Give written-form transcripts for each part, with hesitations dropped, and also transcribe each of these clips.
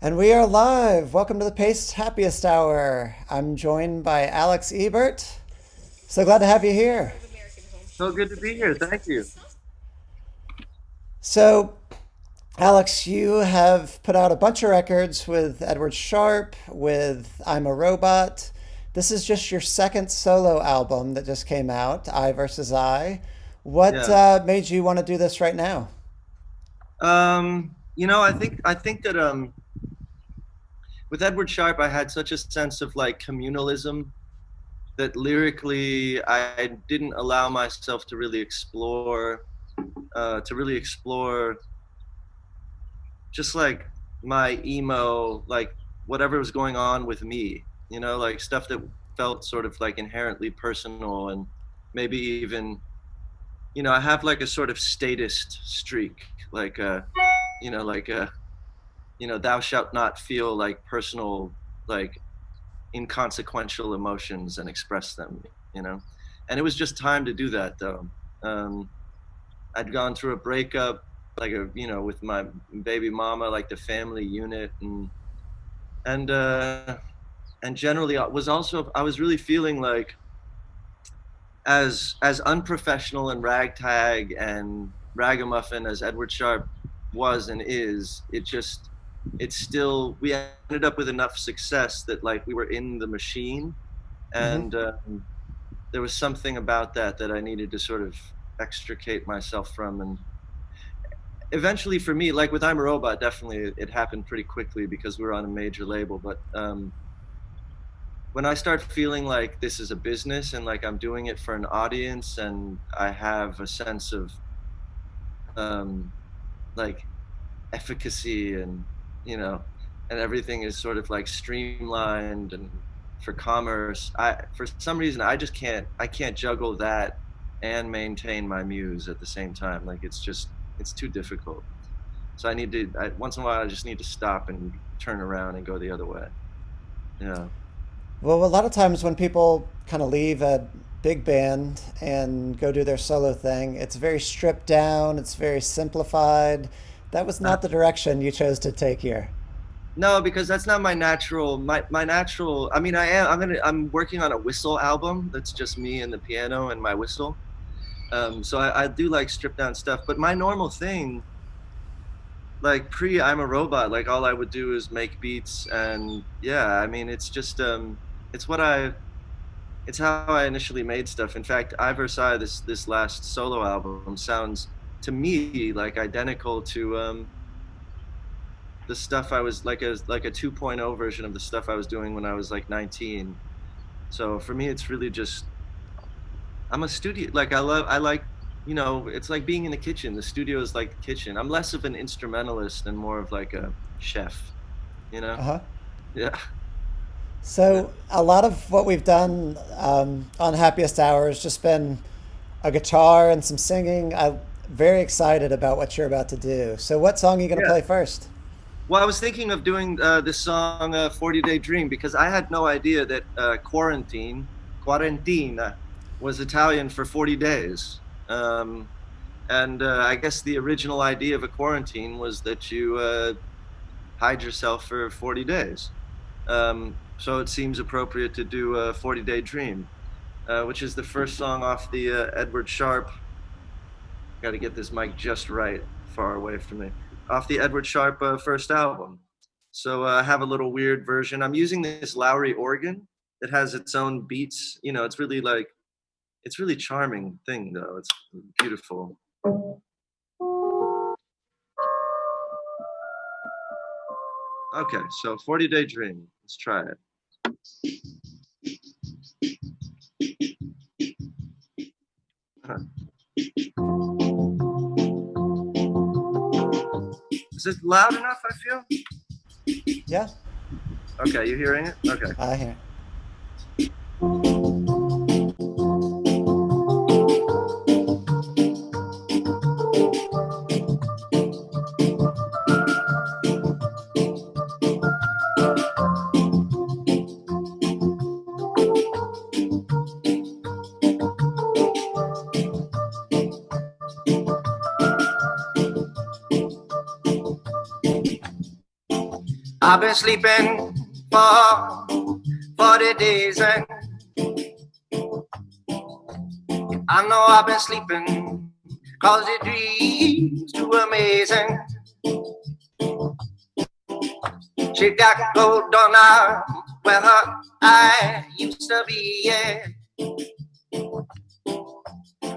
And we are live. Welcome to the Pace Happiest Hour. I'm joined by Alex Ebert. So glad to have you here. So good to be here. Thank you. So, Alex, you have put out a bunch of records with Edward Sharpe, with I'm a Robot. This is just your second solo album that just came out, I versus I. What Yeah. made you want to do this right now? I think that with Edward Sharpe, I had such a sense of like communalism that lyrically I didn't allow myself to really explore just like my emo, like whatever was going on with me, like stuff that felt sort of like inherently personal and maybe even, I have like a sort of statist streak, like like thou shalt not feel like personal, like inconsequential emotions and express them, you know. And it was just time to do that, though. um I'd gone through a breakup, like with my baby mama, like the family unit, and and generally I was really feeling like as unprofessional and ragtag and ragamuffin as Edward Sharpe was and is, it's still, we ended up with enough success that like we were in the machine, Hmm. and there was something about that I needed to sort of extricate myself from. And eventually for me, like with I'm a Robot, definitely it happened pretty quickly because we were on a major label. But when I start feeling like this is a business and like I'm doing it for an audience and I have a sense of um, like efficacy, and you know and everything is sort of like streamlined and for commerce, I for some reason I can't juggle that and maintain my muse at the same time. Like it's too difficult. So once in a while I just need to stop and turn around and go the other way. Yeah. Well, a lot of times when people kind of leave a big band and go do their solo thing, it's very stripped down, it's very simplified. That was uh, not the direction you chose to take here. no, because that's not my natural. I mean, I'm working on a whistle album that's just me and the piano and my whistle. So I do like stripped down stuff, but my normal thing, like pre I'm a Robot, like all I would do is make beats. And yeah, I mean, it's what I, it's how I initially made stuff. In fact, I Versailles, this last solo album, sounds to me like identical to the stuff I was like a 2.0 version of the stuff I was doing when I was like 19. So for me, it's really just, I'm a studio. Like I like, it's like being in the kitchen. The studio is like the kitchen. I'm less of an instrumentalist and more of like a chef, you know? Uh-huh. Yeah. Yeah. So a lot of what we've done on Happiest Hour has just been a guitar and some singing. I'm very excited about what you're about to do. So what song are you going to Yeah. play first? Well, I was thinking of doing this song, 40 Day Dream, because I had no idea that quarantina was Italian for 40 days. Um, and I guess the original idea of a quarantine was that you hide yourself for 40 days. So it seems appropriate to do a 40 Day Dream, which is the first song off the Edward Sharpe. Got to get this mic just right, far away from me. Off the Edward Sharpe first album. So I have a little weird version. I'm using this Lowry organ that has its own beats. It's really like, it's really charming thing though. It's beautiful. Okay, so 40 Day Dream. Let's try it. Huh. Is it loud enough, I feel? Yeah, Okay, you hearing it? Okay. I hear. I've been sleeping for 40 days and I know I've been sleeping 'cause the dreams too amazing. She got gold on her where her eye used to be, yeah.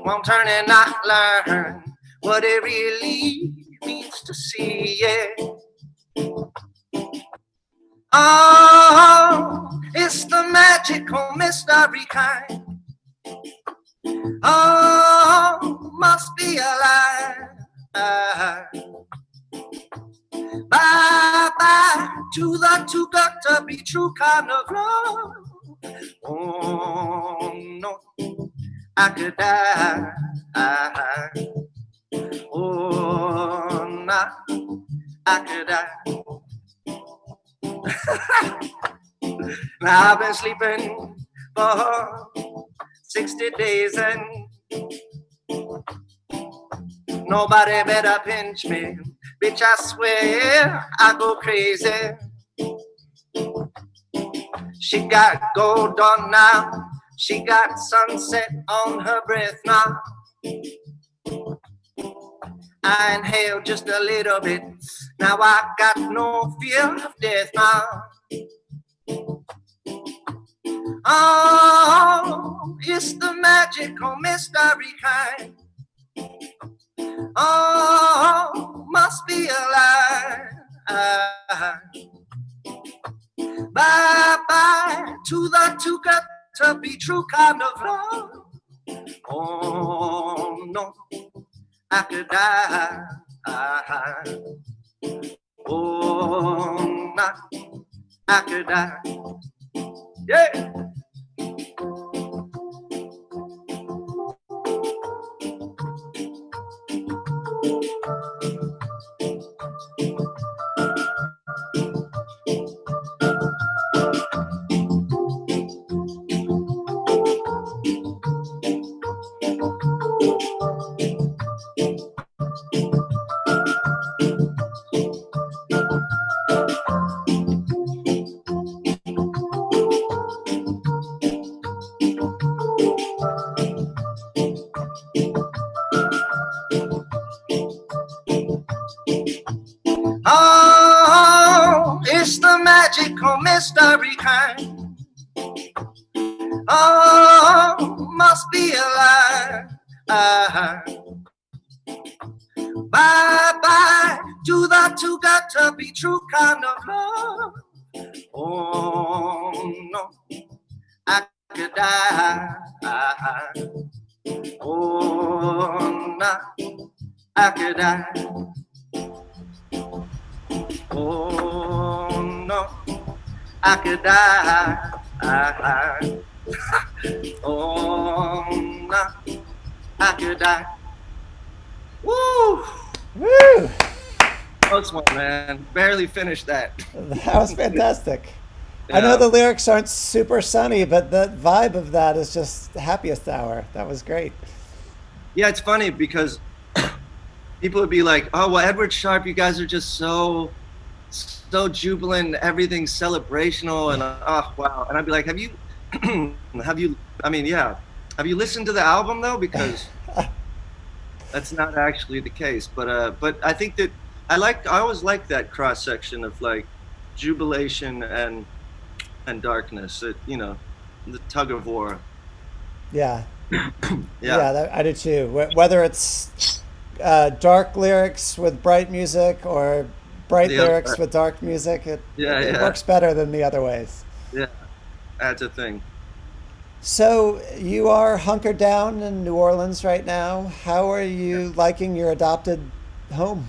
One turn and I learn what it really means to see, yeah. Oh, it's the magical mystery kind. Oh, must be alive. Bye bye to the too good to be true kind of love. Oh no, I could die. Oh no, I could die. Now I've been sleeping for 60 days and nobody better pinch me. Bitch, I swear I go crazy. She got gold on now. She got sunset on her breath now. I inhale just a little bit. Now I got no fear of death now. Oh, it's the magical mystery kind. Oh, must be alive. Bye bye to the too good to be true kind of love. Oh no, I could die. Oh no, I could die. Yeah. Oh, it's the magical mystery kind. Oh, must be alive. Bye bye to the too good to be true kind of love. Oh no, I could die. Oh no, I could die. Oh no, I could die. Oh no, I could die. Woo! Woo! Close one, man. Barely finished that. That was fantastic. Yeah. I know the lyrics aren't super sunny, but the vibe of that is just happiest hour. That was great. Yeah, it's funny because people would be like, "Oh, well, Edward Sharpe, you guys are just so jubilant. Everything's celebrational." And oh, wow. And I'd be like, "Have you, I mean, yeah. Have you listened to the album though? Because that's not actually the case. But I think that I always like that cross section of like jubilation and darkness. You know, the tug of war. Yeah. Yeah. I do too. Whether it's dark lyrics with bright music or bright lyrics with dark music, it works better than the other ways. Yeah, that's a thing. So you are hunkered down in New Orleans right now. How are you liking your adopted home?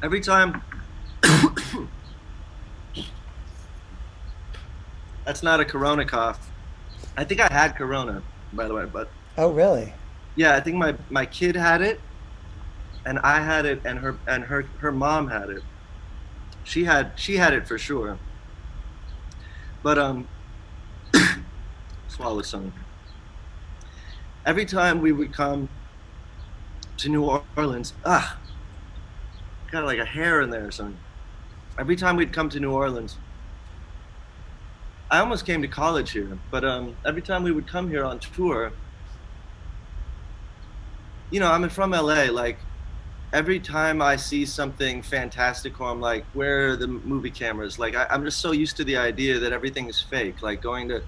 Every time. That's not a Corona cough. I think I had Corona, by the way, but. Oh, really? Yeah, I think my kid had it, and I had it, and her mom had it. She had it for sure. But swallow some. Every time we would come to New Orleans, got like a hair in there or something. Every time we'd come to New Orleans, I almost came to college here, but every time we would come here on tour, I'm from LA. Like every time I see something fantastical, I'm like, where are the movie cameras? Like I'm just so used to the idea that everything is fake. Like going to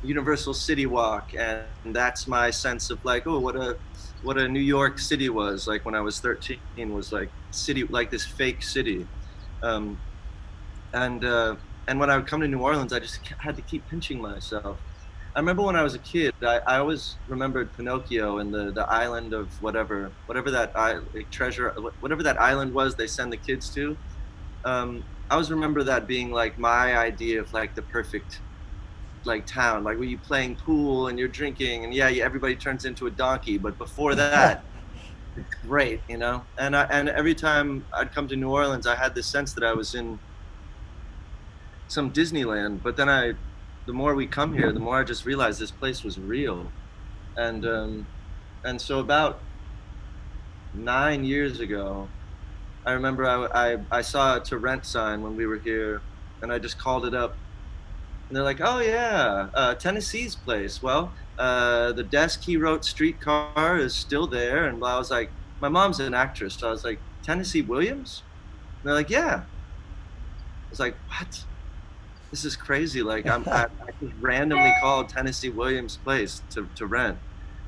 Universal City Walk, and that's my sense of like, oh, what a New York City was like when I was 13, was like city, like this fake city. Um, and and when I would come to New Orleans, I just had to keep pinching myself. I remember when I was a kid, I always remembered Pinocchio and the island of whatever that like treasure, whatever that island was they send the kids to. I always remember that being like my idea of like the perfect like town, like where you playing pool and you're drinking and yeah, everybody turns into a donkey, but before that, it's great, And every time I'd come to New Orleans, I had this sense that I was in some Disneyland, but then the more we come here, the more I just realized this place was real. And so about 9 years ago, I remember I saw a to rent sign when we were here, and I just called it up, and they're like, "Oh yeah, Tennessee's place. Well, the desk he wrote Streetcar is still there." And I was like, "My mom's an actress," so I was like, "Tennessee Williams?" And they're like, "Yeah." I was like, "What? This is crazy!" Like I just randomly called Tennessee Williams' place to rent,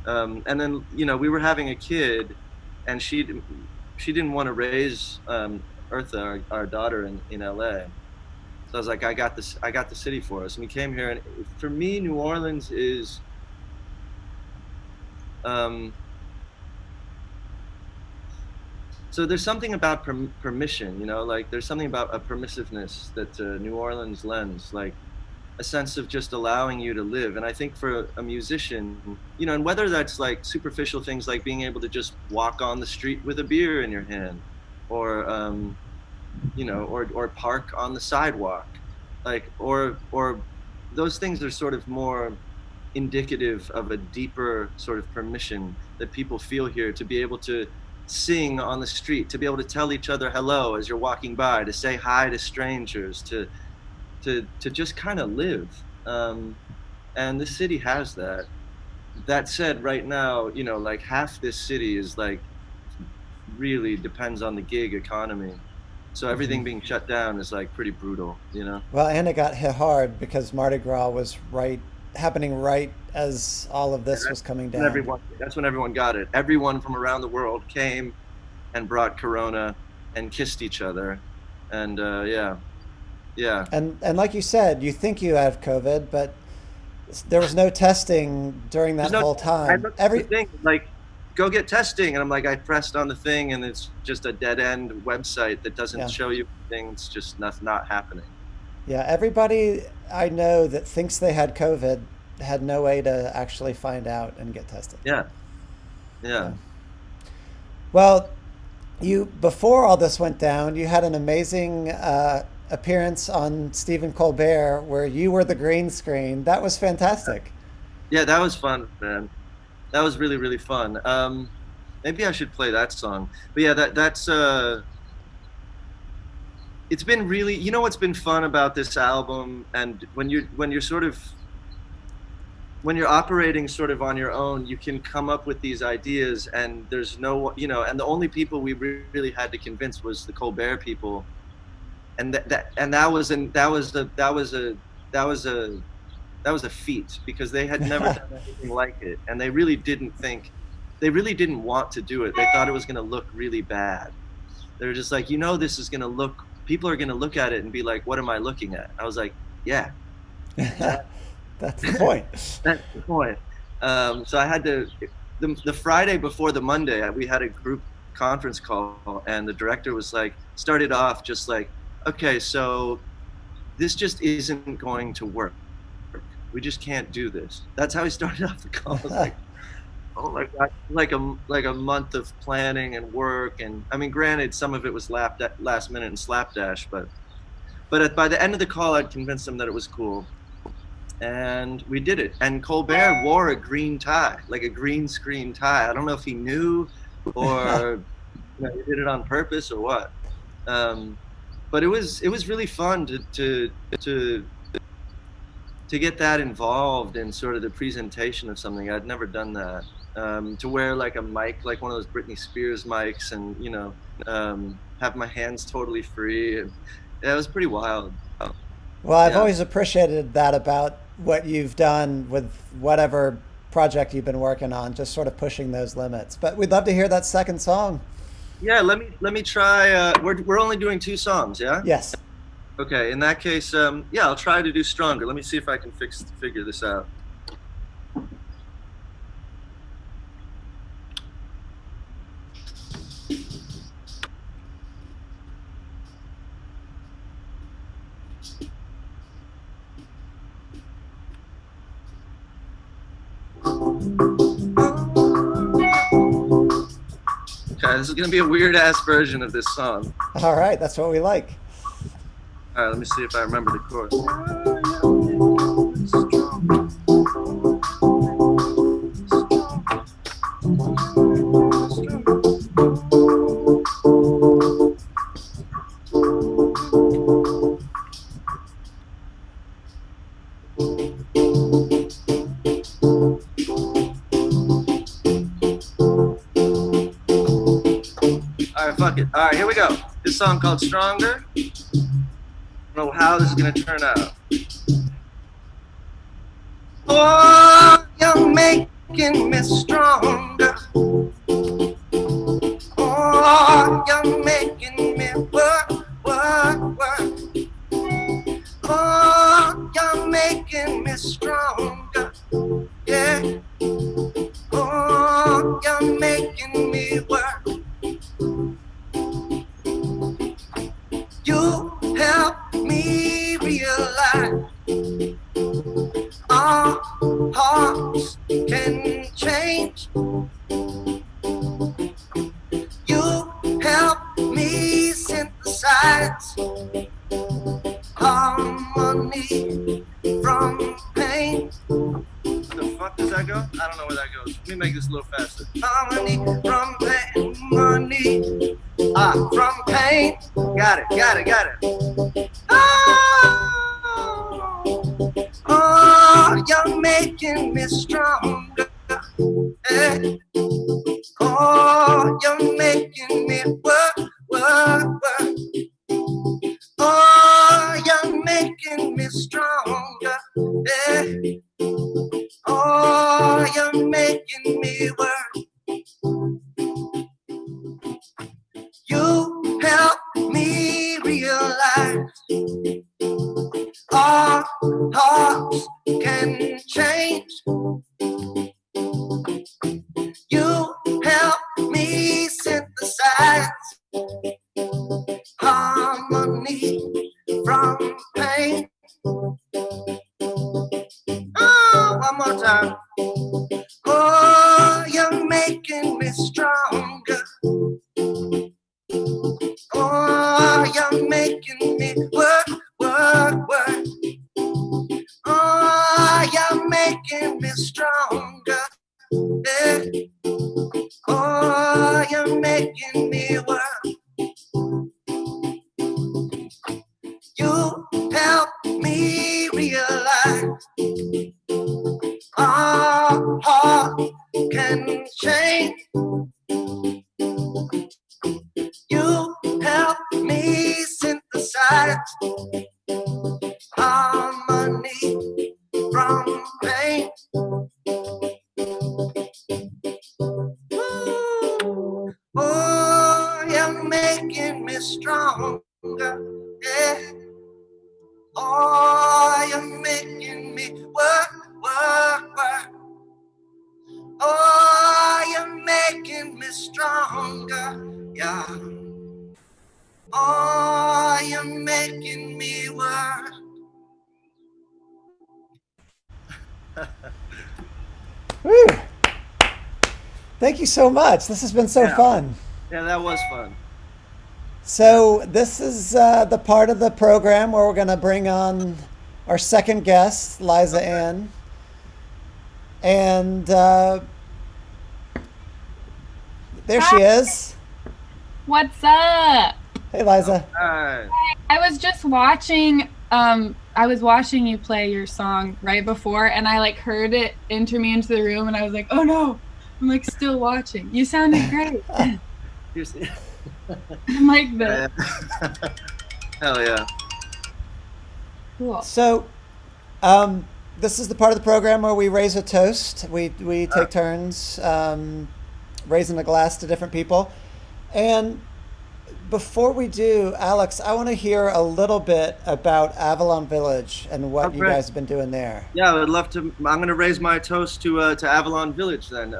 and then we were having a kid, and she didn't want to raise Eartha, our daughter, in LA. So I was like, I got the city for us. And we came here, and for me, New Orleans is, so there's something about permission, like there's something about a permissiveness that New Orleans lends, like a sense of just allowing you to live. And I think for a musician, and whether that's like superficial things like being able to just walk on the street with a beer in your hand, or or park on the sidewalk, like, or those things are sort of more indicative of a deeper sort of permission that people feel here, to be able to sing on the street, to be able to tell each other hello as you're walking by, to say hi to strangers, to just kind of live. And the city has that. That said, right now, like half this city is like really depends on the gig economy. So everything being shut down is like pretty brutal. Well, and it got hit hard because Mardi Gras was happening right as all of this was coming down. That's when everyone got it. Everyone from around the world came and brought Corona and kissed each other. And yeah. Yeah. And like you said, you think you have COVID, but there was no testing during that whole time. Every thing, like, go get testing, and I'm like, I pressed on the thing, and it's just a dead end website that doesn't show you anything. It's just not happening. Yeah, everybody I know that thinks they had COVID had no way to actually find out and get tested. Yeah. Well, before all this went down, you had an amazing appearance on Stephen Colbert where you were the green screen. That was fantastic. Yeah, that was fun, man. That was really, really fun. Maybe I should play that song. But yeah, that's it's been really, what's been fun about this album, and when you're operating sort of on your own, you can come up with these ideas, and there's no, and the only people we really had to convince was the Colbert people. And that was a feat, because they had never done anything like it, and they really didn't want to do it. They thought it was going to look really bad. They were just like, this is going to look, people are going to look at it and be like, what am I looking at? I was like, yeah. That's the point. That's the point. So I had to, the Friday before the Monday, we had a group conference call, and the director was like, started off just like, okay, so this just isn't going to work. We just can't do this. That's how he started off the call. I was like, oh my God, like a month of planning and work. And I mean, granted, some of it was last minute and slapdash, but by the end of the call, I'd convinced him that it was cool. And we did it. And Colbert wore a green tie, like a green screen tie. I don't know if he knew, or he did it on purpose or what. Um, but it was really fun to to get that involved in sort of the presentation of something. I'd never done that. To wear like a mic, like one of those Britney Spears mics, and have my hands totally free. And yeah, it was pretty wild. Well, I've Yeah, always appreciated that about what you've done with whatever project you've been working on, just sort of pushing those limits. But we'd love to hear that second song. yeah. Let me try. We're only doing two songs, yeah. Yes. Okay, in that case, yeah, I'll try to do Stronger. Let me see if I can figure this out. Okay, this is gonna be a weird ass version of this song. All right, that's what we like. All right, let me see if I remember the chorus. All right, fuck it. All right, here we go. This song called Stronger. I don't know how this is gonna turn out. Oh, you're making me stronger. Oh, you're making me work, work, work. Oh, you're making me stronger. Yeah. Oh, you're making me work. You help me realize our hearts can change. You help me synthesize harmony from pain. Where the fuck does that go? I don't know where that goes. Let me make this a little faster. Harmony from pain, harmony from pain. Got it, got it, got it. Oh, you're making me stronger. Eh. Oh, you're making me work, work, work. Oh, you're making me stronger. Eh. Oh, you're making me work. You help me realize our hearts can change. You help me synthesize harmony from pain. Oh, one more time. Oh, you're making me stronger. Oh, you're making me work, work, work. Oh, you're making me stronger. Yeah. Oh, you're making me work. You help me realize our heart can change. You help me synthesize harmony from pain. Ooh. Oh, you're making me stronger. Yeah. Oh, you're making me work, work, work. Oh, you're making me stronger. Yeah. Oh, you're making me work. Woo! Thank you so much. This has been so Yeah. fun. Yeah, that was fun. So, this is the part of the program where we're going to bring on our second guest, Liza Ann. And there she Hi, is. what's up? Hey, Liza. Alright. I was just watching I was watching you play your song right before and I like heard it enter me into the room and I was like, "Oh no." I'm like still watching. You sounded great. Here's- I'm like the yeah. Hell yeah. cool. So, this is the part of the program where we raise a toast. We Uh, take turns raising a glass to different people. And before we do, Alex, I want to hear a little bit about Avalon Village and oh, what you great. guys have been doing there. Yeah, I would love to. I'm going to raise my toast to Avalon Village then.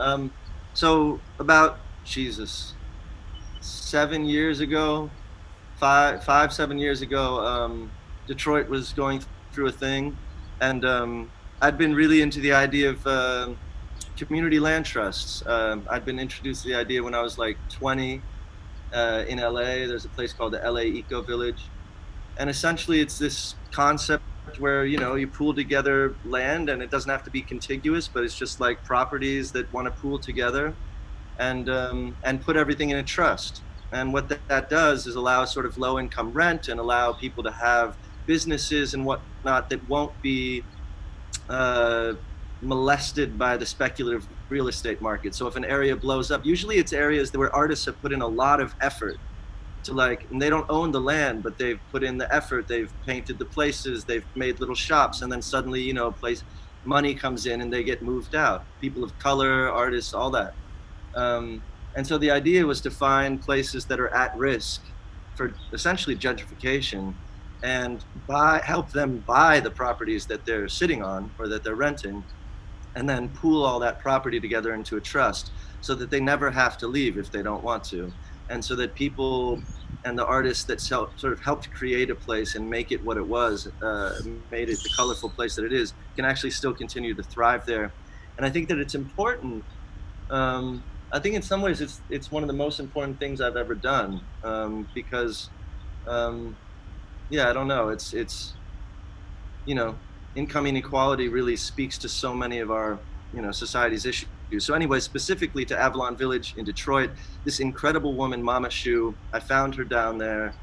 So about Jesus, 7 years ago, 7 years ago, Detroit was going through a thing, and I'd been really into the idea of community land trusts. I'd been introduced to the idea when I was like 20 in LA. There's a place called the LA Eco Village, and essentially it's this concept where you pool together land, and it doesn't have to be contiguous, but it's just like properties that want to pool together and put everything in a trust. And what that does is allow sort of low income rent and allow people to have businesses and whatnot that won't be uh, molested by the speculative real estate market. So if an area blows up, usually it's areas where artists have put in a lot of effort to like, and they don't own the land, but they've put in the effort, they've painted the places, they've made little shops, and then suddenly, place money comes in and they get moved out. People of color, artists, all that. And so the idea was to find places that are at risk for essentially gentrification and help them buy the properties that they're sitting on or that they're renting, and then pool all that property together into a trust so that they never have to leave if they don't want to. And so that people and the artists that sort of helped create a place and make it what it was, made it the colorful place that it is, can actually still continue to thrive there. And I think that it's important. I think in some ways it's one of the most important things I've ever done, because um, yeah, I don't know. It's you know, income inequality really speaks to so many of our, society's issues. So anyway, specifically to Avalon Village in Detroit, this incredible woman, Mama Shu, I found her down there.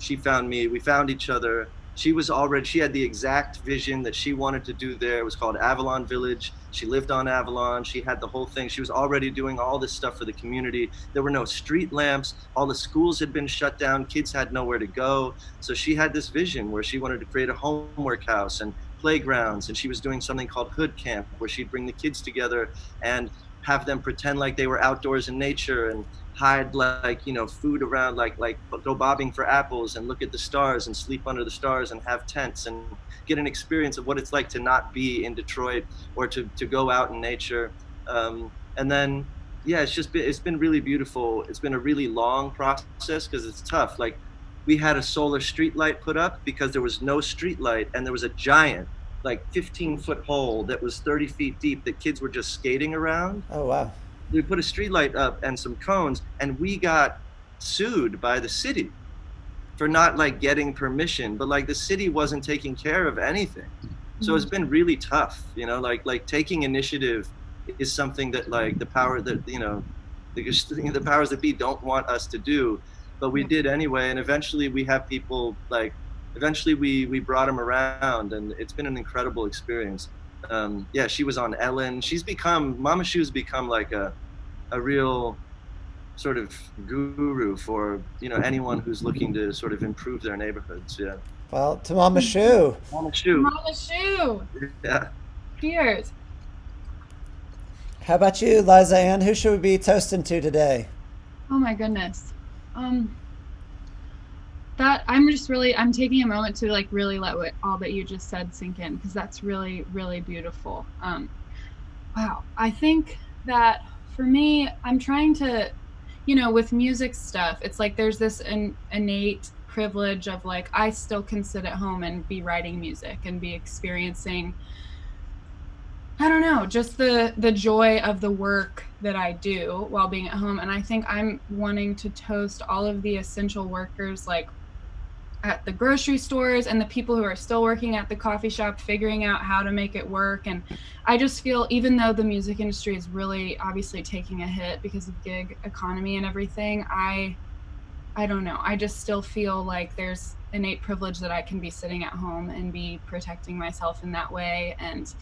She found me. We found each other. She had the exact vision that she wanted to do there. It was called Avalon Village. She lived on Avalon. She had the whole thing. She was already doing all this stuff for the community. There were no street lamps. All the schools had been shut down. Kids had nowhere to go. So she had this vision where she wanted to create a homework house and playgrounds. And she was doing something called Hood Camp, where she'd bring the kids together and have them pretend like they were outdoors in nature and hide like food around, like go bobbing for apples and look at the stars and sleep under the stars and have tents and get an experience of what it's like to not be in Detroit or to go out in nature. And then yeah, it's been really beautiful. It's been a really long process because it's tough. Like, we had a solar street light put up because there was no street light, and there was a giant like 15-foot hole that was 30 feet deep that kids were just skating around. Oh, wow. We put a street light up and some cones, and we got sued by the city for not like getting permission, but like the city wasn't taking care of anything. So it's been really tough, like taking initiative is something that like the powers that be don't want us to do, but we did anyway. And eventually we have people like, eventually we brought them around, and it's been an incredible experience. Yeah, she was on Ellen. Mama Shu's become like a real sort of guru for anyone who's looking to sort of improve their neighborhoods. Yeah. Well, to Mama Shu. Mama Shu. Mama Shoe. Yeah. Cheers. How about you, Liza Ann? Who should we be toasting to today? Oh my goodness. That I'm taking a moment to like really let all that you just said sink in, because that's really, really beautiful. Wow. I think that for me, I'm trying to, with music stuff, it's like there's this innate privilege of like, I still can sit at home and be writing music and be experiencing, I don't know, just the joy of the work that I do while being at home. And I think I'm wanting to toast all of the essential workers, like at the grocery stores, and the people who are still working at the coffee shop, figuring out how to make it work. And I just feel, even though the music industry is really obviously taking a hit because of gig economy and everything, I I don't know. I just still feel like there's innate privilege that I can be sitting at home and be protecting myself in that way, and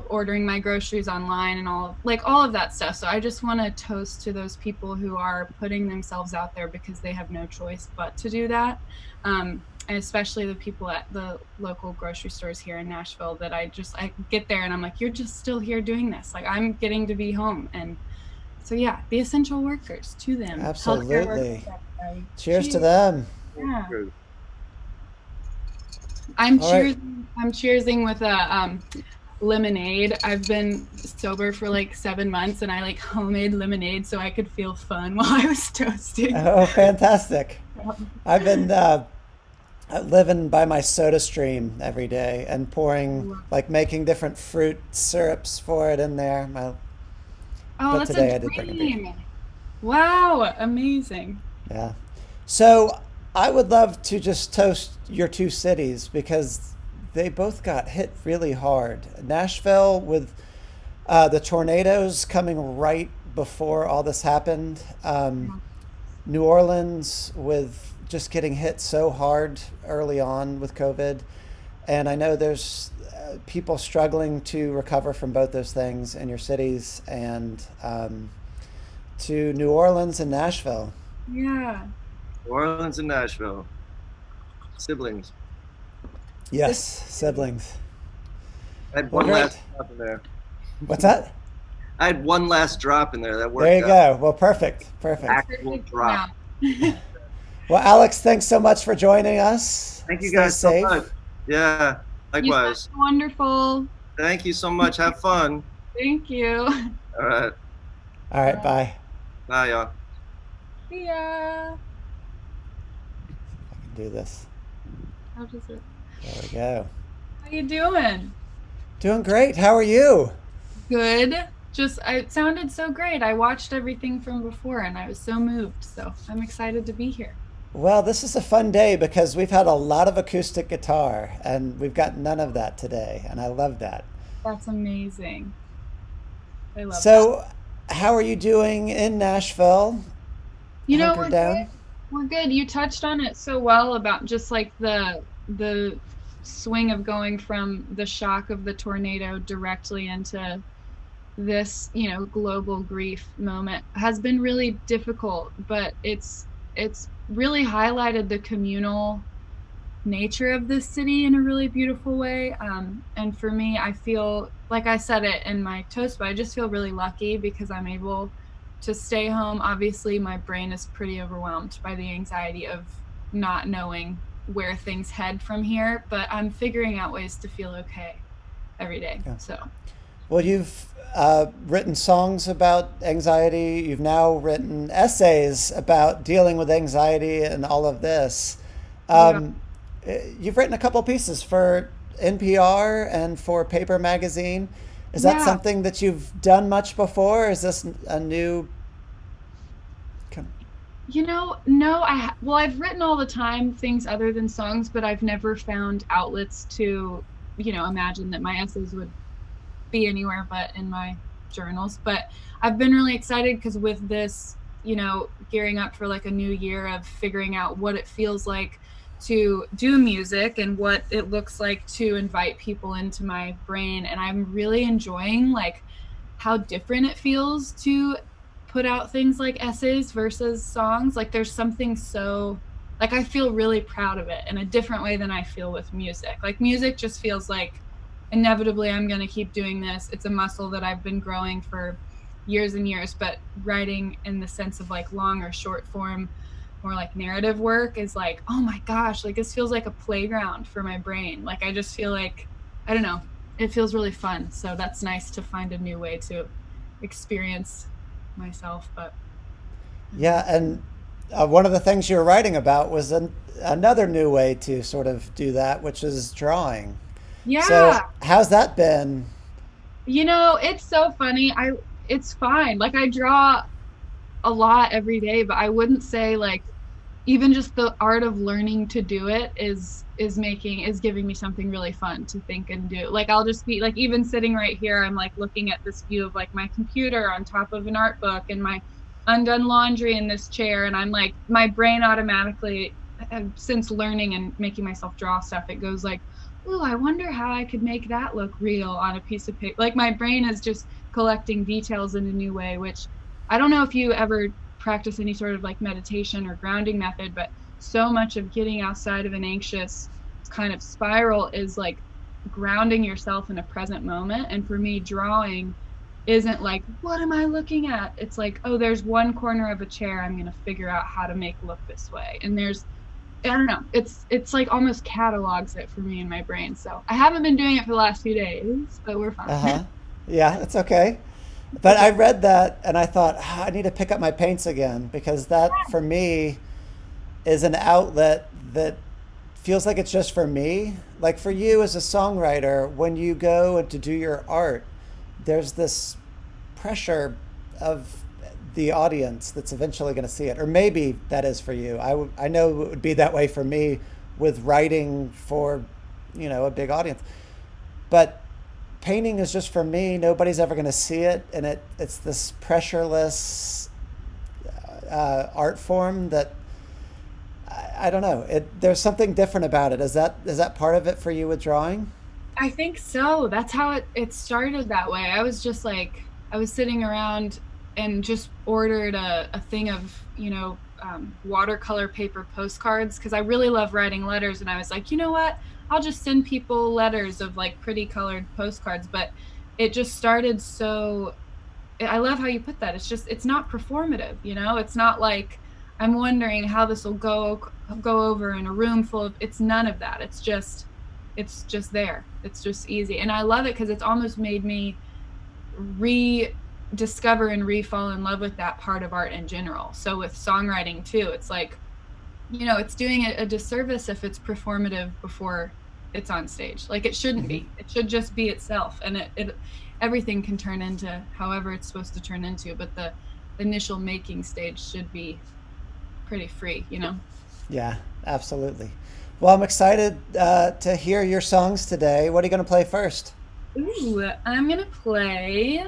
ordering my groceries online and all of that stuff. So I just want to toast to those people who are putting themselves out there because they have no choice but to do that. And especially the people at the local grocery stores here in Nashville that I get there and I'm like, you're just still here doing this. Like, I'm getting to be home. And so, yeah, the essential workers, to them. Healthcare Absolutely. workers, Cheers to them. yeah. True. I'm All right. cheersing with a lemonade. I've been sober for like 7 months, and I like homemade lemonade so I could feel fun while I was toasting. Oh, fantastic. I've been living by my soda stream every day and making different fruit syrups for it in there. Oh, But that's today a I did bring a beer. dream. Wow, amazing. Yeah. So I would love to just toast your two cities because they both got hit really hard. Nashville with the tornadoes coming right before all this happened. New Orleans with just getting hit so hard early on with COVID. And I know there's people struggling to recover from both those things in your cities, and to New Orleans and Nashville. Yeah. New Orleans and Nashville, siblings. Yes, siblings. I had Well, one great. last drop in there. What's that? I had one last drop in there that worked There you out. go. Well, perfect. Perfect. Actual Perfect drop. amount. Well, Alex, thanks so much for joining us. Thank you Stay guys so safe. much. Yeah, You likewise. sound wonderful. Thank you so much. Have fun. Thank you. All right. All right, bye. Bye, y'all. See ya. I can do this. How does it? There we go. How you doing? Doing great. How are you? Good. It sounded so great. I watched everything from before and I was so moved. So I'm excited to be here. Well, this is a fun day because we've had a lot of acoustic guitar and we've got none of that today. And I love that. That's amazing. I love that. So, how are you doing in Nashville? We're Hunkered down? good. We're good. You touched on it so well about just like the swing of going from the shock of the tornado directly into this, global grief moment has been really difficult, but it's really highlighted the communal nature of this city in a really beautiful way. And for me, I feel like I said it in my toast, but I just feel really lucky because I'm able to stay home. Obviously, my brain is pretty overwhelmed by the anxiety of not knowing where things head from here, but I'm figuring out ways to feel okay every day. Yeah. So, Well, you've written songs about anxiety. You've now written essays about dealing with anxiety and all of this. You've written a couple pieces for NPR and for Paper Magazine. Is that Yeah. something that you've done much before? Or is this a new? no, I've written all the time things other than songs, but I've never found outlets to, imagine that my essays would be anywhere but in my journals. But I've been really excited because with this, gearing up for like a new year of figuring out what it feels like to do music and what it looks like to invite people into my brain. And I'm really enjoying like how different it feels to put out things like essays versus songs. Like there's something so, like, I feel really proud of it in a different way than I feel with music. Like music just feels like inevitably I'm going to keep doing this. It's a muscle that I've been growing for years and years, but writing in the sense of like long or short form, more like narrative work is like, oh my gosh, like this feels like a playground for my brain. Like I just feel like, I don't know, it feels really fun. So that's nice to find a new way to experience myself. But Yeah, and one of the things you were writing about was another new way to sort of do that, which is drawing. yeah. So how's that been? It's so funny. It's fine. Like I draw a lot every day, but I wouldn't say like even just the art of learning to do it is giving me something really fun to think and do. Like I'll just be like, even sitting right here, I'm like looking at this view of like my computer on top of an art book and my undone laundry in this chair, and I'm like, my brain automatically, since learning and making myself draw stuff, it goes like, ooh, I wonder how I could make that look real on a piece of paper. Like my brain is just collecting details in a new way, which I don't know if you ever practice any sort of like meditation or grounding method, but so much of getting outside of an anxious kind of spiral is like grounding yourself in a present moment. And for me, drawing isn't like, what am I looking at? It's like, oh, there's one corner of a chair I'm going to figure out how to make look this way. And there's, I don't know, it's like almost catalogs it for me in my brain. So I haven't been doing it for the last few days, but we're fine. Uh-huh. Yeah, it's okay. But I read that and I thought, "Ah, I need to pick up my paints again because that for me is an outlet that feels like it's just for me. Like for you as a songwriter, when you go and to do your art, there's this pressure of the audience that's eventually going to see it. Or maybe that is for you. I know it would be that way for me with writing for, a big audience. But painting is just for me. Nobody's ever going to see it. And it's this pressureless art form that I don't know. There's something different about it. Is that part of it for you with drawing? I think so. That's how it started that way. I was just like, I was sitting around and just ordered a thing of, watercolor paper postcards because I really love writing letters. And I was like, you know what? I'll just send people letters of like pretty colored postcards. But it just started so, I love how you put that. It's not performative, It's not like I'm wondering how this will go over in a room full of, it's none of that. It's just there. It's just easy. And I love it because it's almost made me rediscover and re-fall in love with that part of art in general. So with songwriting too, it's like, it's doing it a disservice if it's performative before it's on stage. Like it shouldn't be. It should just be itself. And it everything can turn into however it's supposed to turn into, but the initial making stage should be pretty free. Yeah, absolutely. Well, I'm excited to hear your songs today. What are you going to play first? Ooh, I'm gonna play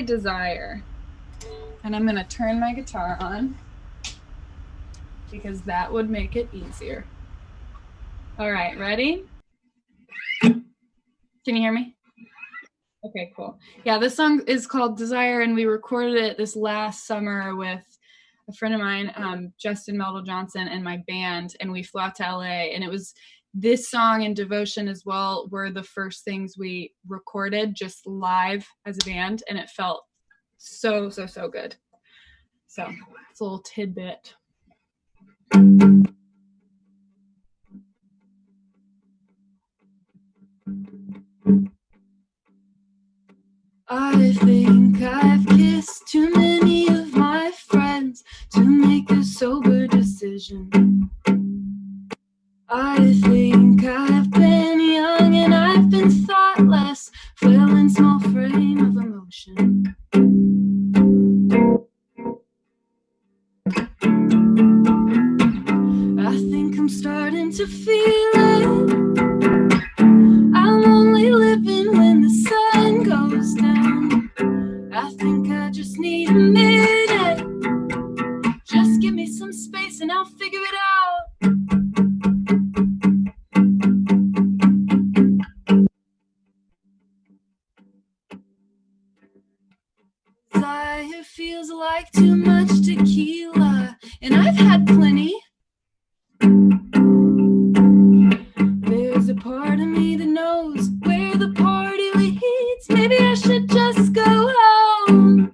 Desire, and I'm gonna turn my guitar on because that would make it easier. All right, ready? Can you hear me? Okay, cool. Yeah, this song is called Desire, and we recorded it this last summer with a friend of mine, Justin Meldal Johnson, and my band, and we flew out to LA, and it was this song and Devotion as well were the first things we recorded just live as a band, and it felt so good. So it's a little tidbit. I think I've kissed too many of my friends to make a sober decision. I think I've been young and I've been thoughtless, fell in small frame of emotion. I think I'm starting to feel it. I'm only living when the sun goes down. I think I just need a minute. Just give me some space and I'll figure it out. Desire feels like too much tequila, and I've had plenty. There's a part of me that knows where the party leads. Maybe I should just go home.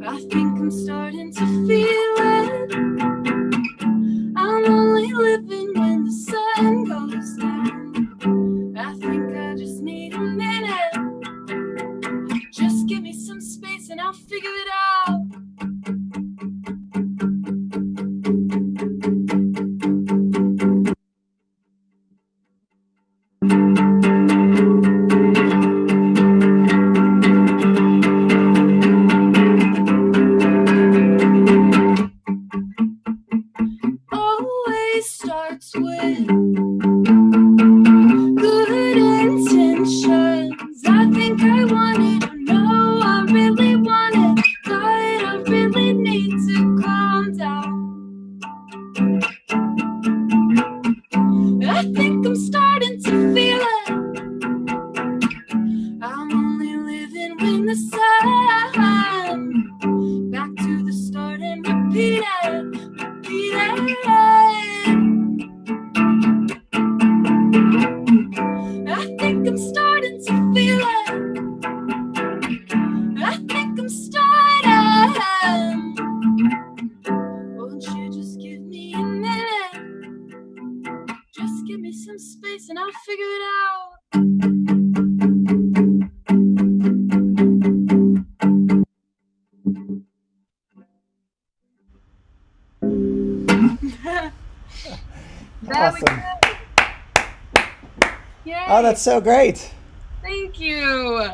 I think I'm starting to feel it. I'm only living when the sun goes down. I think I just need a minute. Just give me some space and I'll figure it out. Always starts with good intentions. Just give me some space and I'll figure it out. Awesome. Yay. Oh, that's so great. Thank you.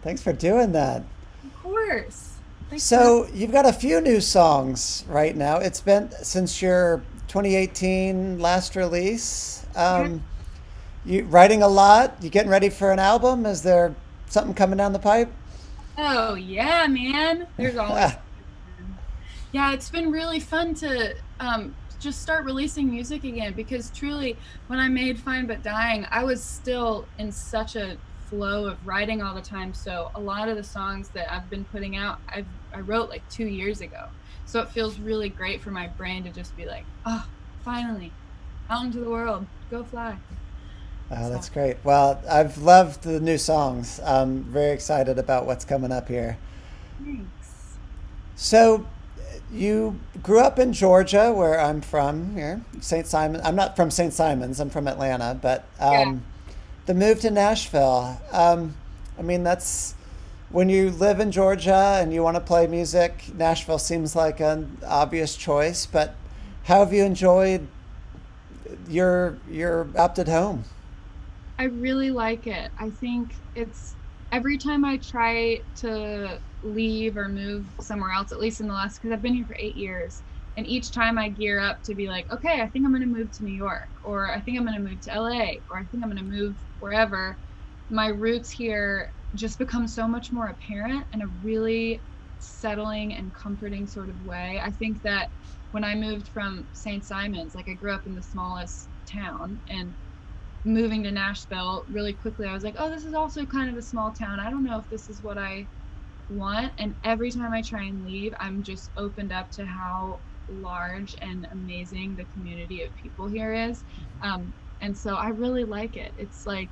Thanks for doing that. Of course. Thanks So you've got a few new songs right now. It's been since your 2018 last release. You writing a lot? You getting ready for an album? Is there something coming down the pipe? Oh yeah, man. There's always yeah, it's been really fun to just start releasing music again, because truly when I made Fine But Dying, I was still in such a flow of writing all the time. So a lot of the songs that I've been putting out, I wrote like 2 years ago. So it feels really great for my brain to just be like, oh, finally, out into the world, go fly. Oh, that's great. Well, I've loved the new songs. I'm very excited about what's coming up here. Thanks. So, you grew up in Georgia, where I'm from here, St. Simon. I'm not from St. Simons, I'm from Atlanta, but the move to Nashville, I mean, that's when you live in Georgia and you want to play music, Nashville seems like an obvious choice, but how have you enjoyed your adopted home? I really like it. I think it's every time I try to leave or move somewhere else, at least in the last, because I've been here for 8 years, and each time I gear up to be like, okay, I think I'm going to move to New York, or I think I'm going to move to LA, or I think I'm going to move wherever, my roots here just become so much more apparent in a really settling and comforting sort of way. I think that when I moved from St. Simons, like I grew up in the smallest town, and moving to Nashville really quickly, I was like, oh, this is also kind of a small town. I don't know if this is what I want. And every time I try and leave, I'm just opened up to how large and amazing the community of people here is. And so I really like it. It's like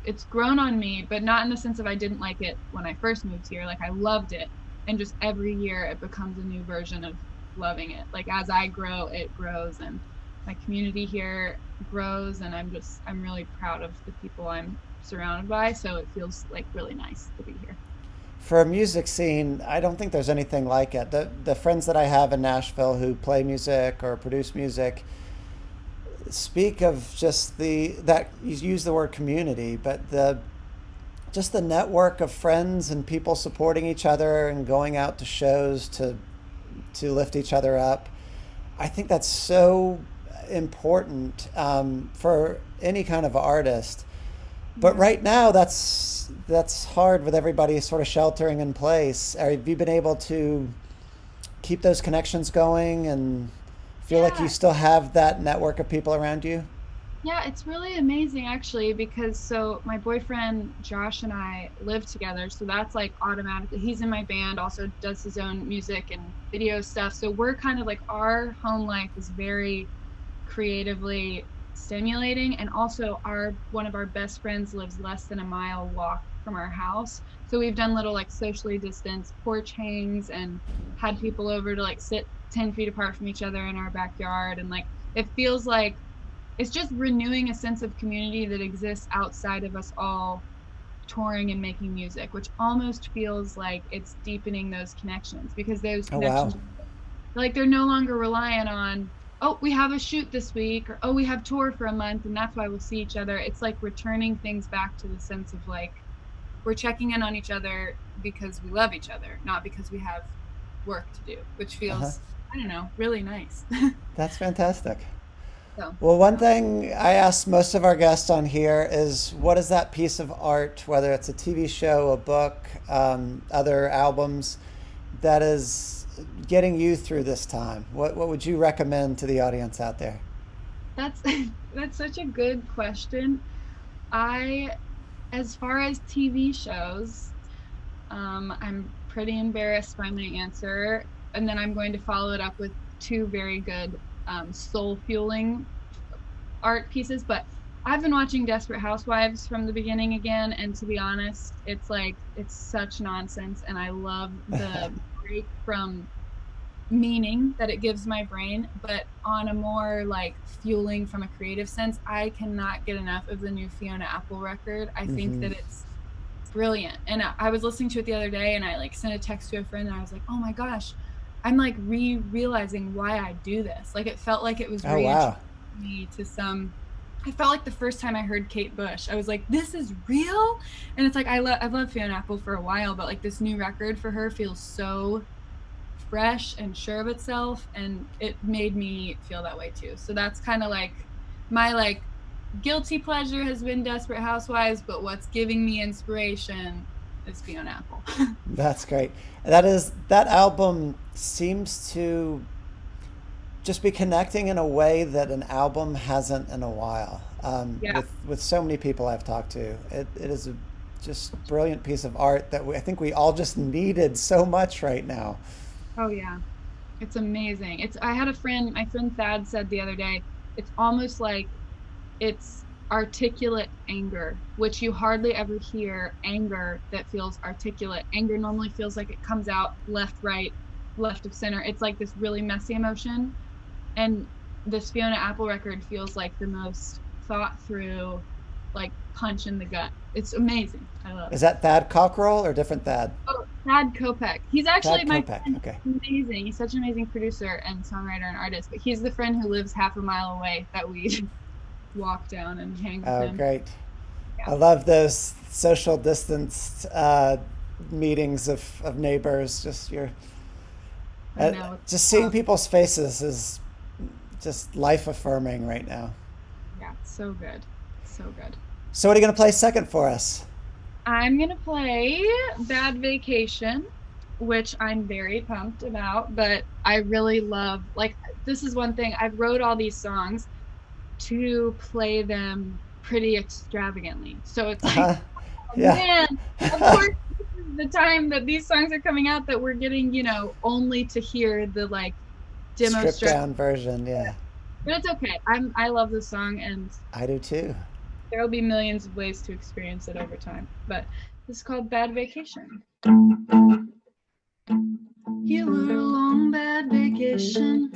it's grown on me, but not in the sense of I didn't like it when I first moved here. Like I loved it, and just every year it becomes a new version of loving it. Like as I grow, it grows, and my community here grows, and I'm really proud of the people I'm surrounded by. So it feels like really nice to be here. For a music scene, I don't think there's anything like it. The friends that I have in Nashville who play music or produce music speak of just that you use the word community, but just the network of friends and people supporting each other and going out to shows to lift each other up. I think that's so important for any kind of artist. But right now, that's hard with everybody sort of sheltering in place. Have you been able to keep those connections going and feel like you still have that network of people around you? Yeah, it's really amazing actually, because so my boyfriend Josh and I live together, so that's like automatically, he's in my band, also does his own music and video stuff. So we're kind of like, our home life is very creatively stimulating, and also one of our best friends lives less than a mile walk from our house. So we've done little like socially distanced porch hangs and had people over to like sit 10 feet apart from each other in our backyard, and like it feels like it's just renewing a sense of community that exists outside of us all touring and making music, which almost feels like it's deepening those connections, because those connections, like they're no longer reliant on, oh, we have a shoot this week, or oh, we have tour for a month and that's why we'll see each other. It's like returning things back to the sense of like we're checking in on each other because we love each other, not because we have work to do, which feels I don't know, really nice. That's fantastic. So, Well, one thing I ask most of our guests on here is, what is that piece of art, whether it's a TV show, a book, other albums, that is getting you through this time? What would you recommend to the audience out there? that's that's such a good question. As far as TV shows, I'm pretty embarrassed by my answer, and then I'm going to follow it up with two very good soul fueling art pieces. But I've been watching Desperate Housewives from the beginning again, and to be honest, it's such nonsense, and I love the break from meaning that it gives my brain, but on a more like fueling from a creative sense, I cannot get enough of the new Fiona Apple record. I think that it's brilliant. And I was listening to it the other day, and I like sent a text to a friend, and I was like, oh my gosh, I'm like realizing why I do this. Like it felt like it was reintroducing me to some. I felt like the first time I heard Kate Bush, I was like, this is real. And it's like I've loved Fiona Apple for a while, but like this new record for her feels so fresh and sure of itself, and it made me feel that way too. So that's kind of like my like guilty pleasure has been Desperate Housewives, but what's giving me inspiration is Fiona Apple. That's great. That album seems to just be connecting in a way that an album hasn't in a while. With so many people I've talked to, it is a just brilliant piece of art that I think we all just needed so much right now. Oh yeah, it's amazing. I had my friend Thad said the other day, it's almost like it's articulate anger, which you hardly ever hear anger that feels articulate. Anger normally feels like it comes out left, right, left of center. It's like this really messy emotion. And this Fiona Apple record feels like the most thought through, like punch in the gut. It's amazing. I love it. Is that Thad Cockrell or different Thad? Oh, Thad Kopek. He's actually my friend. Okay. Amazing. He's such an amazing producer and songwriter and artist, but he's the friend who lives half a mile away that we walk down and hang with him. Oh, great. Yeah. I love those social distanced meetings of neighbors. Just just seeing people's faces is just life affirming right now. Yeah, so good. So good. So what are you going to play second for us? I'm going to play Bad Vacation, which I'm very pumped about, but I really love, like, this is one thing, I've wrote all these songs to play them pretty extravagantly. So it's like, man, of course, this is the time that these songs are coming out that we're getting, only to hear the, like, demo stripped down version, yeah. But it's okay. I love this song, and I do too. There will be millions of ways to experience it over time. But this is called Bad Vacation. You were a long bad vacation.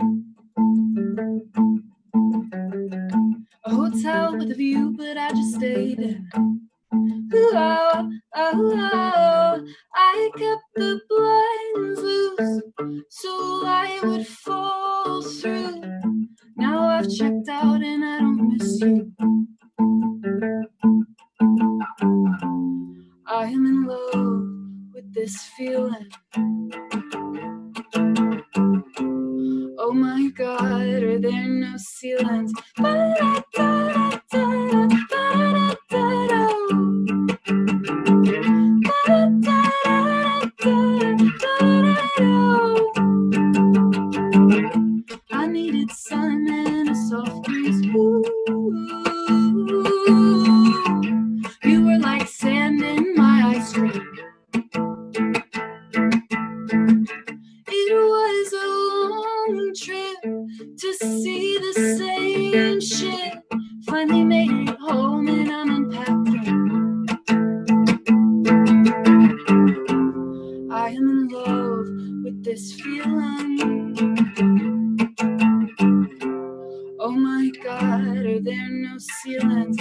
A hotel with a view, but I just stayed in. Ooh, oh, oh, oh. I kept the blinds loose so I would fall through. Now I've checked out and I don't miss you. I am in love with this feeling. Oh my God, are there no ceilings? I needed sun and a soft breeze. Ooh. You were like sand in my ice cream. It was a long trip to see the same shit. Finally made it home and I'm unpacking. I am in love with this feeling. Oh my God, are there no ceilings?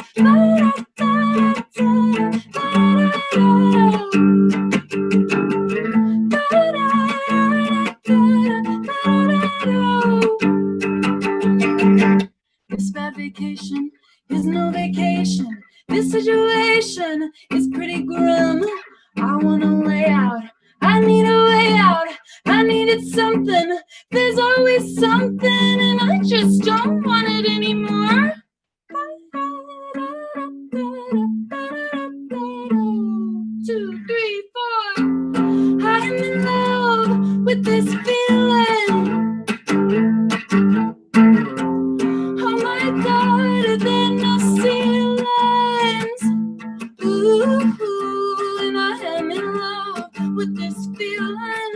This bad vacation is no vacation. This situation is pretty grim. I wanna lay out. I need a way out. I needed something. There's always something, and I just don't want it anymore. 2, 3, 4. I'm in love with this feeling. Oh my God, are there no ceilings? Ooh, and I am in love with this feeling.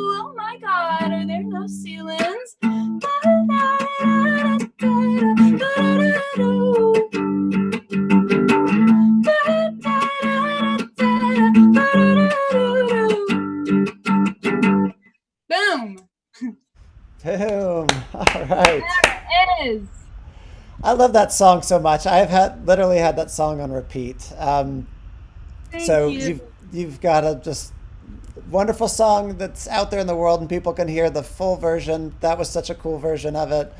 Oh my God, are there no ceilings? is. I love that song so much. I've had literally had that song on repeat. Thank So you. you've got a just wonderful song that's out there in the world, and people can hear the full version. That was such a cool version of it.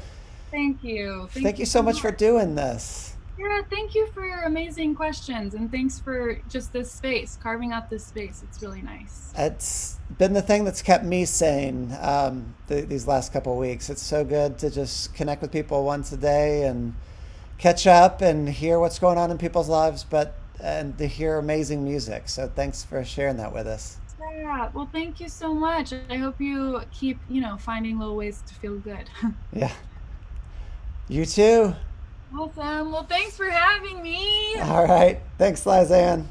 Thank you. Thank Thank you you so so much for much. doing this. Yeah, thank you for your amazing questions and thanks for just this space, carving out this space. It's really nice. It's been the thing that's kept me sane these last couple of weeks. It's so good to just connect with people once a day and catch up and hear what's going on in people's lives, but and to hear amazing music. So thanks for sharing that with us. Yeah, well, thank you so much. I hope you keep, finding little ways to feel good. Yeah. You too. Awesome. Well, thanks for having me. All right. Thanks, Liza Ann.